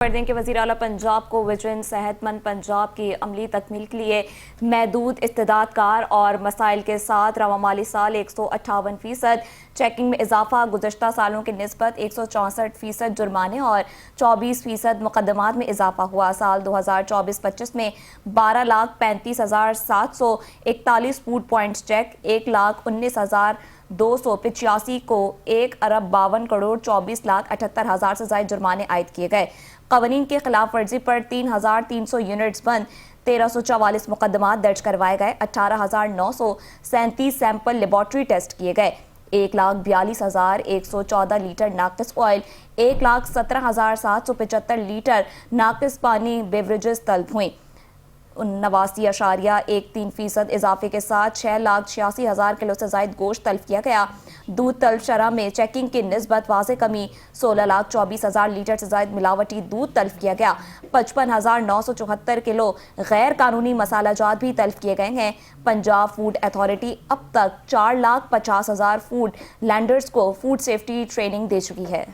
دیں کہ وزیر اعلیٰ پنجاب کو ویژن صحت مند پنجاب کی عملی تکمیل کے لیے محدود استعداد کار اور مسائل کے ساتھ رواں مالی سال 158% چیکنگ میں اضافہ، گزشتہ سالوں کی نسبت 164% جرمانے اور 24% مقدمات میں اضافہ ہوا۔ سال 2024-25 میں 12,35,741 فوڈ پوائنٹس چیک، 1,19,285 کو 1,52,24,78,000 سے زائد جرمانے عائد کیے گئے۔ قوانین کی خلاف ورزی پر 3,300 یونٹس بند، 1,344 مقدمات درج کروائے گئے، 18,937 سیمپل لیبارٹری ٹیسٹ کیے گئے، 1,42,114 لیٹر ناقص آئل، 1,17,775 لیٹر ناقص پانی بیوریجز طلب ہوئیں۔ 89.13% اضافے کے ساتھ 6,86,000 کلو سے زائد گوشت طلب کیا گیا۔ دودھ طلب شرح میں چیکنگ کی نسبت واضح کمی، 16,24,000 لیٹر سے زائد ملاوٹی دودھ طلب کیا گیا۔ 55,974 کلو غیر قانونی مسالہ جات بھی طلب کیے گئے ہیں۔ پنجاب فوڈ اتھارٹی اب تک 4,50,000 فوڈ لینڈرز کو فوڈ سیفٹی ٹریننگ دے چکی ہے۔